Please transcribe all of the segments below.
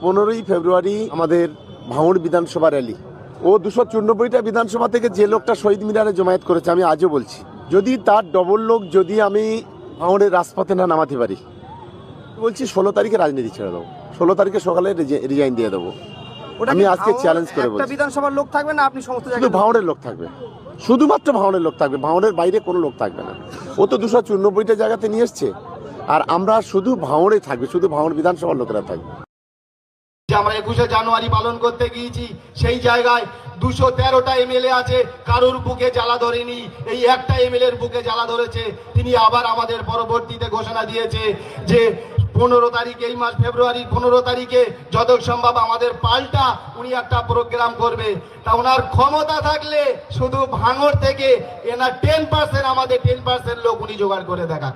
15ই ফেব্রুয়ারি আমাদের ভাঙড় বিধানসভা র্যালি। ও 294টা বিধানসভা থেকে যে লোকটা শহীদ মিনারে জমায়েত করেছে, আমি আজও বলছি, যদি তার ডবল লোক যদি আমি ভাঙড়ের রাজপথে না নামাতে পারি, বলছি 16 তারিখে রাজনীতি ছেড়ে দেবো, 16 তারিখে সকালে রিজাইন দিয়ে দেবো। আমি আজকে চ্যালেঞ্জ করে বলছি, বিধানসভার লোক থাকবে না, আপনি সমস্ত শুধু ভাঙড়ের লোক থাকবে, শুধুমাত্র ভাঙড়ের লোক থাকবে, ভাঙড়ের বাইরে কোনো লোক থাকবে না। ও তো 294টা জায়গাতে নিয়ে এসছে, আর আমরা শুধু ভাঙড়ে থাকবে, শুধু ভাঙড় বিধানসভার লোকেরা থাকবে। আমরা 21শে জানুয়ারি পালন করতে গিয়েছি, সেই জায়গায় 213টা এমএলএ আছে, কারোর বুকে জ্বালা ধরেনি, এই একটা এমএলএ এর বুকে জ্বালা ধরেছে। তিনি আবার আমাদের পরবর্তীতে ঘোষণা দিয়েছে যে 15 তারিখে, এই মাস ফেব্রুয়ারির 15 তারিখে যত সম্ভব আমাদের পাল্টা উনি একটা প্রোগ্রাম করবে। তা ওনার ক্ষমতা থাকলে শুধু ভাঙড় থেকে এনার 10%, আমাদের 10% লোক উনি জোগাড় করে দেখান।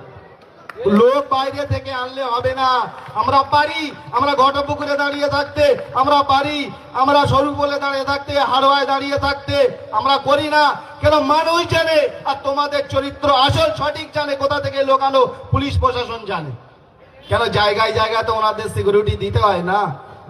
লোক বাইরে থেকে আনলে হবে না। আমরা পারি, আমরা ঘটপুকুরে দাঁড়িয়ে থাকতে, আমরা পারি, আমরা সরু বলে দাঁড়িয়ে থাকতে, হাড়োয়ায় দাঁড়িয়ে থাকতে, আমরা করি না কেন? মানুষ জানে, আর তোমাদের চরিত্র আসল সঠিক জানে, কোথা থেকে লোক আনো পুলিশ প্রশাসন জানে। কেন জায়গায় জায়গায় তো ওনাদের সিকিউরিটি দিতে হয় না?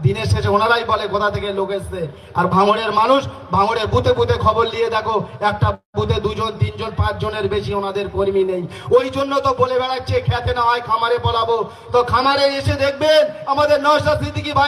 দিনের শেষে ওনারাই বলে কোথা থেকে লোক এসছে। আর ভাঙড়ের মানুষ, ভাঙড়ের বুথে বুথে খবর নিয়ে দেখো, একটা বুথে 2 জন 3 জন 5 জনের বেশি ওনাদের কর্মী নেই। ওই জন্য তো বলে বেড়াচ্ছে খেতে না হয় খামারে বলাবো। তো খামারে এসে দেখবেন আমাদের নওশাদ সিদ্দিকী ভাই